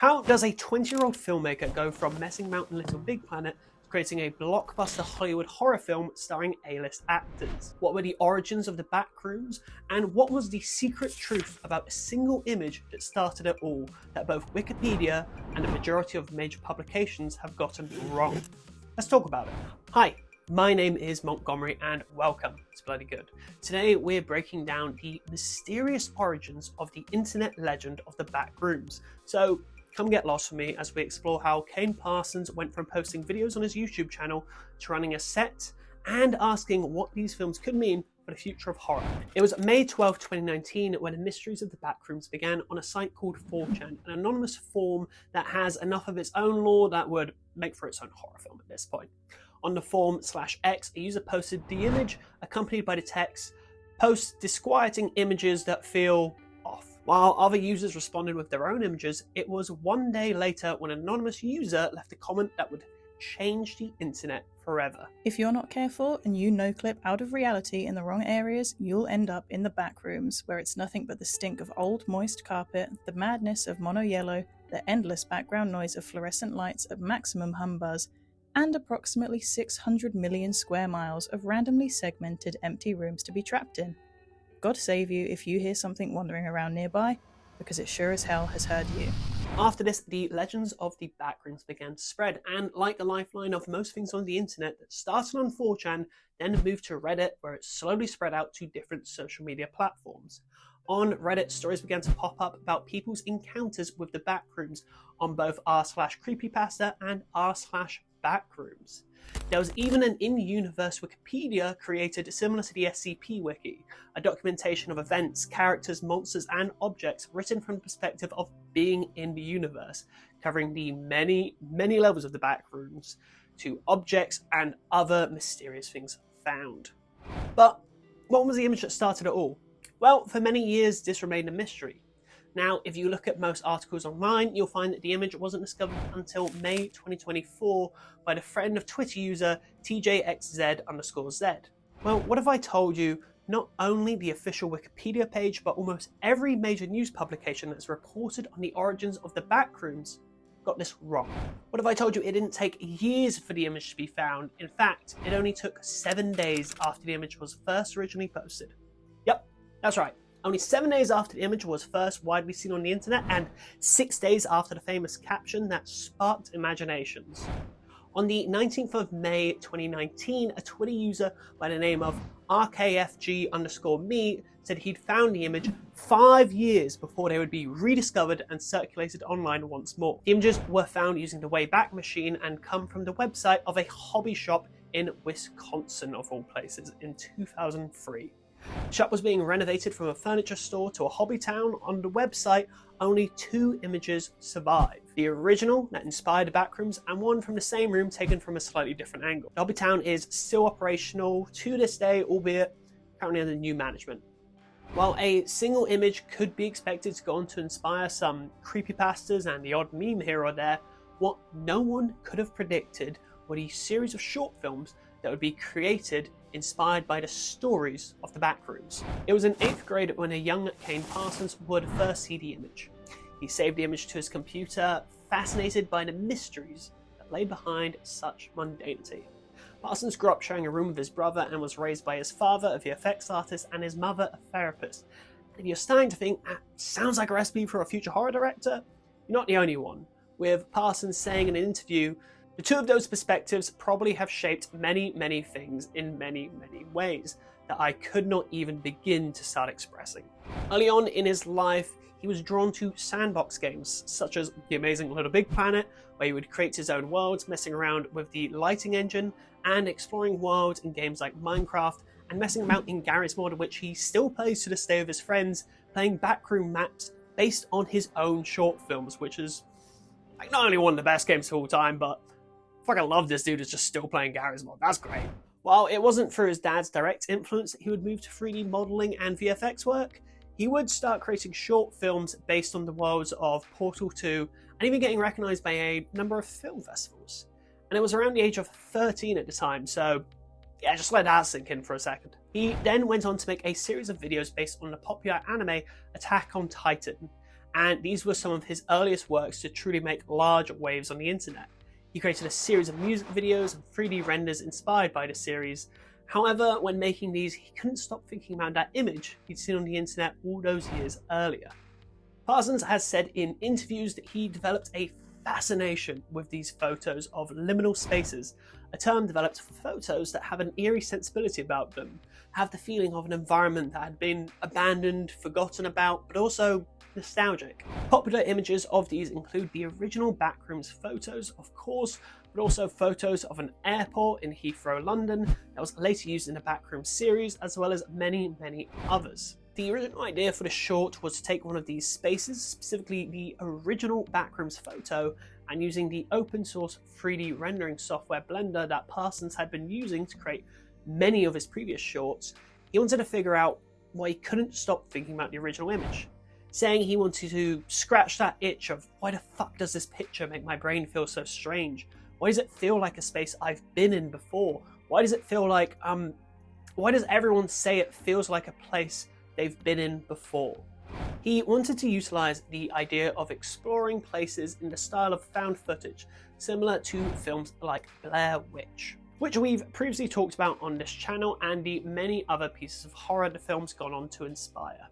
How does a 20-year-old filmmaker go from messing around in Little Big Planet to creating a blockbuster Hollywood horror film starring A-list actors? What were the origins of the Backrooms? And what was the secret truth about a single image that started it all that both Wikipedia and the majority of major publications have gotten wrong? Let's talk about it. Hi, my name is Montgomery and welcome to Bloody Good. Today we're breaking down the mysterious origins of the internet legend of the Backrooms. So come get lost with me as we explore how Kane Parsons went from posting videos on his YouTube channel to running a set and asking what these films could mean for the future of horror. It was May 12, 2019 when the mysteries of the Backrooms began on a site called 4chan, an anonymous forum that has enough of its own lore that would make for its own horror film at this point. On the forum/X, a user posted the image accompanied by the text, "Post disquieting images that feel off." While other users responded with their own images, it was one day later when an anonymous user left a comment that would change the internet forever. If you're not careful and you noclip out of reality in the wrong areas, you'll end up in the Backrooms, where it's nothing but the stink of old moist carpet, the madness of mono yellow, the endless background noise of fluorescent lights at maximum hum buzz, and approximately 600 million square miles of randomly segmented empty rooms to be trapped in. God save you if you hear something wandering around nearby, because it sure as hell has heard you. After this, the legends of the Backrooms began to spread, and like the lifeline of most things on the internet that started on 4chan, then moved to Reddit, where it slowly spread out to different social media platforms. On Reddit, stories began to pop up about people's encounters with the Backrooms on both r/creepypasta and r/backrooms. There was even an in-universe Wikipedia created similar to the SCP Wiki, a documentation of events, characters, monsters, and objects written from the perspective of being in the universe, covering the many levels of the Backrooms to objects and other mysterious things found. But what was the image that started it all? Well, for many years this remained a mystery. Now, if you look at most articles online, you'll find that the image wasn't discovered until May 2024 by the friend of Twitter user TJXZ_Z. Well, what if I told you not only the official Wikipedia page, but almost every major news publication that's reported on the origins of the Backrooms got this wrong? What if I told you it didn't take years for the image to be found? In fact, it only took 7 days after the image was first originally posted. Yep, that's right. Only 7 days after the image was first widely seen on the internet, and 6 days after the famous caption that sparked imaginations. On the 19th of May 2019, a Twitter user by the name of RKFG_me said he'd found the image 5 years before they would be rediscovered and circulated online once more. The images were found using the Wayback Machine and come from the website of a hobby shop in Wisconsin, of all places, in 2003. The shop was being renovated from a furniture store to a hobby town. On the website, only 2 images survive. The original that inspired the Backrooms and one from the same room taken from a slightly different angle. The hobby town is still operational to this day, albeit currently under new management. While a single image could be expected to go on to inspire some creepypastas and the odd meme here or there, what no one could have predicted were the series of short films that would be created inspired by the stories of the Backrooms. It was in 8th grade when a young Kane Parsons would first see the image. He saved the image to his computer, fascinated by the mysteries that lay behind such mundanity. Parsons grew up sharing a room with his brother and was raised by his father, a VFX artist, and his mother, a therapist. And if you're starting to think, that sounds like a recipe for a future horror director, you're not the only one, with Parsons saying in an interview, "The two of those perspectives probably have shaped many things in many ways that I could not even begin to start expressing." Early on in his life, he was drawn to sandbox games, such as The Amazing Little Big Planet, where he would create his own worlds, messing around with the lighting engine, and exploring worlds in games like Minecraft, and messing about in Garry's Mod, which he still plays to this day with his friends, playing backroom maps based on his own short films, which is like not only one of the best games of all time, but fucking love this dude is just still playing Garry's Mod. That's great. While it wasn't through his dad's direct influence that he would move to 3D modeling and VFX work, he would start creating short films based on the worlds of Portal 2 and even getting recognized by a number of film festivals. And it was around the age of 13 at the time, so yeah, just let that sink in for a second. He then went on to make a series of videos based on the popular anime Attack on Titan, and these were some of his earliest works to truly make large waves on the internet. He created a series of music videos and 3D renders inspired by the series. However, when making these, he couldn't stop thinking about that image he'd seen on the internet all those years earlier. Parsons has said in interviews that he developed a fascination with these photos of liminal spaces, a term developed for photos that have an eerie sensibility about them, have the feeling of an environment that had been abandoned, forgotten about, but also nostalgic. Popular images of these include the original Backrooms photos, of course, but also photos of an airport in Heathrow, London, that was later used in the Backrooms series, as well as many, many others. The original idea for the short was to take one of these spaces, specifically the original Backrooms photo, and using the open source 3D rendering software Blender that Parsons had been using to create many of his previous shorts, he wanted to figure out why he couldn't stop thinking about the original image, saying he wanted to scratch that itch of why the fuck does this picture make my brain feel so strange? Why does it feel like a space I've been in before? Why does it feel like, why does everyone say it feels like a place they've been in before? He wanted to utilize the idea of exploring places in the style of found footage, similar to films like Blair Witch, which we've previously talked about on this channel, and the many other pieces of horror the film's gone on to inspire.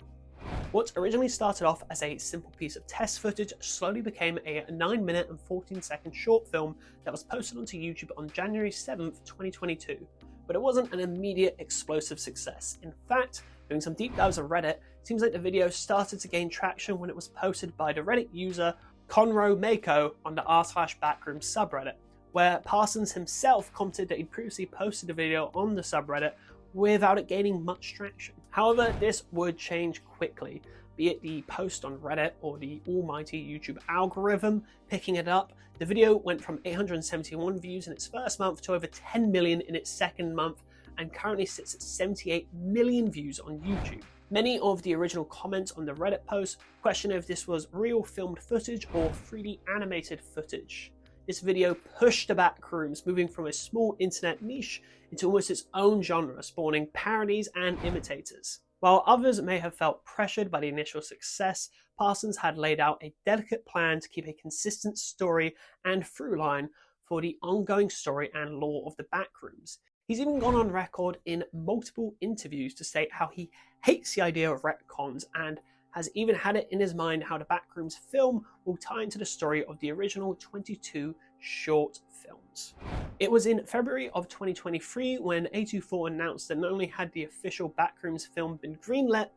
What originally started off as a simple piece of test footage slowly became a 9-minute and 14-second short film that was posted onto YouTube on January 7th, 2022. But it wasn't an immediate explosive success. In fact, doing some deep dives on Reddit, it seems like the video started to gain traction when it was posted by the Reddit user Conro Mako on the r/Backrooms subreddit, where Parsons himself commented that he'd previously posted a video on the subreddit without it gaining much traction. However, this would change quickly, be it the post on Reddit or the almighty YouTube algorithm picking it up. The video went from 871 views in its first month to over 10 million in its second month, and currently sits at 78 million views on YouTube. Many of the original comments on the Reddit post question if this was real filmed footage or 3D animated footage. This video pushed the Backrooms, moving from a small internet niche into almost its own genre, spawning parodies and imitators. While others may have felt pressured by the initial success, Parsons had laid out a delicate plan to keep a consistent story and through line for the ongoing story and lore of the Backrooms. He's even gone on record in multiple interviews to state how he hates the idea of retcons, and has even had it in his mind how the Backrooms film will tie into the story of the original 22 short films. It was in February of 2023 when Ejiofor announced that not only had the official Backrooms film been greenlit,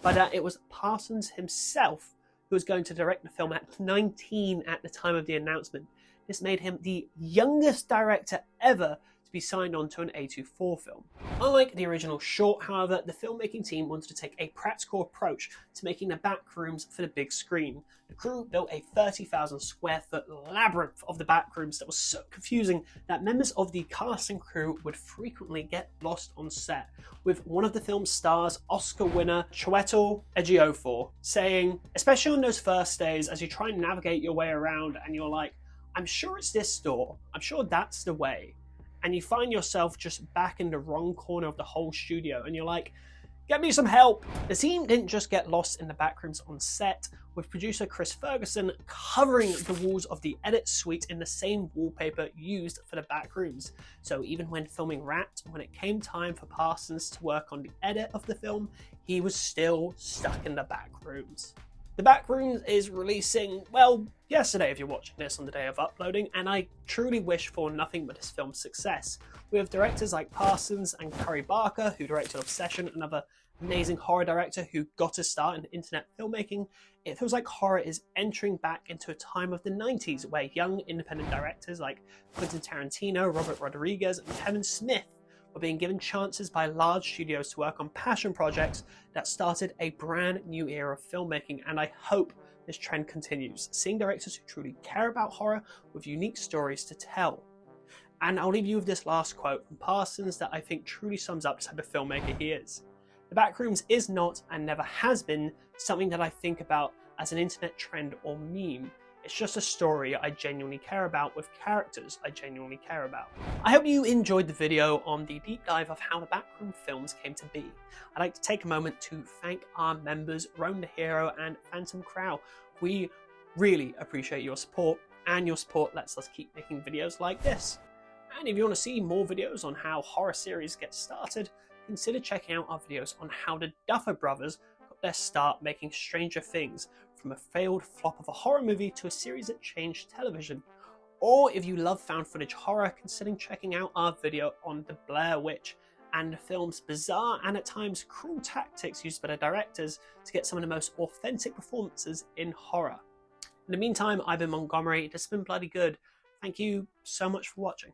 but that it was Parsons himself who was going to direct the film at 19 at the time of the announcement. This made him the youngest director ever be signed on to an Ejiofor film. Unlike the original short, however, the filmmaking team wanted to take a practical approach to making the Backrooms for the big screen. The crew built a 30,000 square foot labyrinth of the Backrooms that was so confusing that members of the cast and crew would frequently get lost on set, with one of the film's stars, Oscar winner Chiwetel Ejiofor, saying, especially on those first days as you try and navigate your way around and you're like, I'm sure it's this door, I'm sure that's the way, and you find yourself just back in the wrong corner of the whole studio, and you're like, get me some help. The team didn't just get lost in the Backrooms on set, with producer Chris Ferguson covering the walls of the edit suite in the same wallpaper used for the Backrooms. So even when filming wrapped, when it came time for Parsons to work on the edit of the film, he was still stuck in the Backrooms. The Backrooms is releasing, well, yesterday if you're watching this on the day of uploading, and I truly wish for nothing but this film's success. We have directors like Parsons and Curry Barker, who directed Obsession, another amazing horror director who got a start in internet filmmaking. It feels like horror is entering back into a time of the 90s, where young independent directors like Quentin Tarantino, Robert Rodriguez, and Kevin Smith were being given chances by large studios to work on passion projects that started a brand new era of filmmaking, and I hope this trend continues, seeing directors who truly care about horror with unique stories to tell. And I'll leave you with this last quote from Parsons that I think truly sums up the type of filmmaker he is. The Backrooms is not, and never has been, something that I think about as an internet trend or meme. It's just a story I genuinely care about with characters I genuinely care about. I hope you enjoyed the video on the deep dive of how the Backroom films came to be. I'd like to take a moment to thank our members Rome the Hero and Phantom Crow for We really appreciate your support, and your support lets us keep making videos like this. And if you want to see more videos on how horror series get started, consider checking out our videos on how the Duffer Brothers got their start making Stranger Things, from a failed flop of a horror movie to a series that changed television. Or if you love found footage horror, consider checking out our video on The Blair Witch and the film's bizarre and at times cruel tactics used by the directors to get some of the most authentic performances in horror. In the meantime, I've been Montgomery. It's been bloody good. Thank you so much for watching.